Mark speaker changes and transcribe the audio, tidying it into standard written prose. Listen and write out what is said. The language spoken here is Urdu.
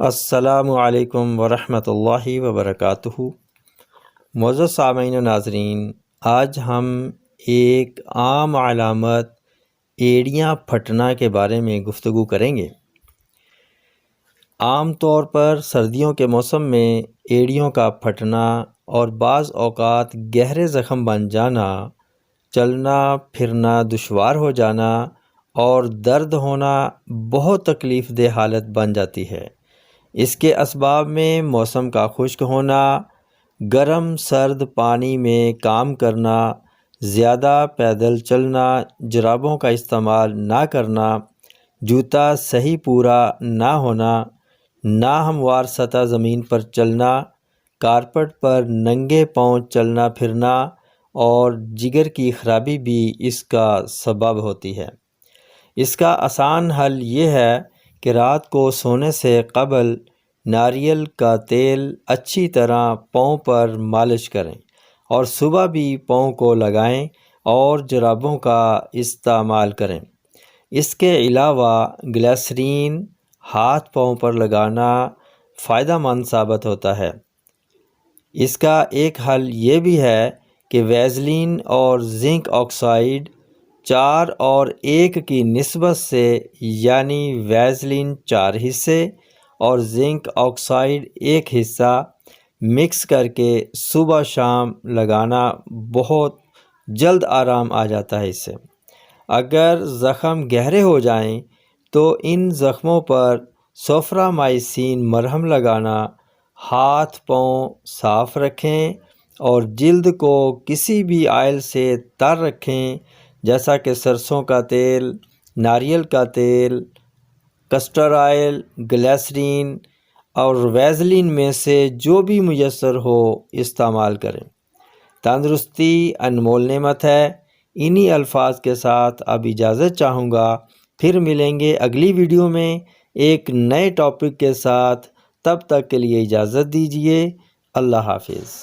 Speaker 1: السلام علیکم ورحمۃ اللہ وبرکاتہ۔ معزز سامعین و ناظرین، آج ہم ایک عام علامت ایڑیاں پھٹنا کے بارے میں گفتگو کریں گے۔ عام طور پر سردیوں کے موسم میں ایڑیوں کا پھٹنا اور بعض اوقات گہرے زخم بن جانا، چلنا پھرنا دشوار ہو جانا اور درد ہونا بہت تکلیف دہ حالت بن جاتی ہے۔ اس کے اسباب میں موسم کا خشک ہونا، گرم سرد پانی میں کام کرنا، زیادہ پیدل چلنا، جرابوں کا استعمال نہ کرنا، جوتا صحیح پورا نہ ہونا، ناہموار سطح زمین پر چلنا، کارپٹ پر ننگے پاؤں چلنا پھرنا اور جگر کی خرابی بھی اس کا سبب ہوتی ہے۔ اس کا آسان حل یہ ہے کہ رات کو سونے سے قبل ناریل کا تیل اچھی طرح پاؤں پر مالش کریں اور صبح بھی پاؤں کو لگائیں اور جرابوں کا استعمال کریں۔ اس کے علاوہ گلیسرین ہاتھ پاؤں پر لگانا فائدہ مند ثابت ہوتا ہے۔ اس کا ایک حل یہ بھی ہے کہ ویزلین اور زنک آکسائڈ 4 اور 1 کی نسبت سے، یعنی ویزلین 4 حصے اور زنک آکسائڈ 1 حصہ مکس کر کے صبح شام لگانا، بہت جلد آرام آ جاتا ہے اس سے۔ اگر زخم گہرے ہو جائیں تو ان زخموں پر سوفرامائسین مرہم لگانا، ہاتھ پاؤں صاف رکھیں اور جلد کو کسی بھی آئل سے تر رکھیں، جیسا کہ سرسوں کا تیل، ناریل کا تیل، کسٹر آئل، گلیسرین اور ویزلین میں سے جو بھی میسر ہو استعمال کریں۔ تندرستی انمول نعمت ہے۔ انہی الفاظ کے ساتھ اب اجازت چاہوں گا، پھر ملیں گے اگلی ویڈیو میں ایک نئے ٹاپک کے ساتھ۔ تب تک کے لیے اجازت دیجیے۔ اللہ حافظ۔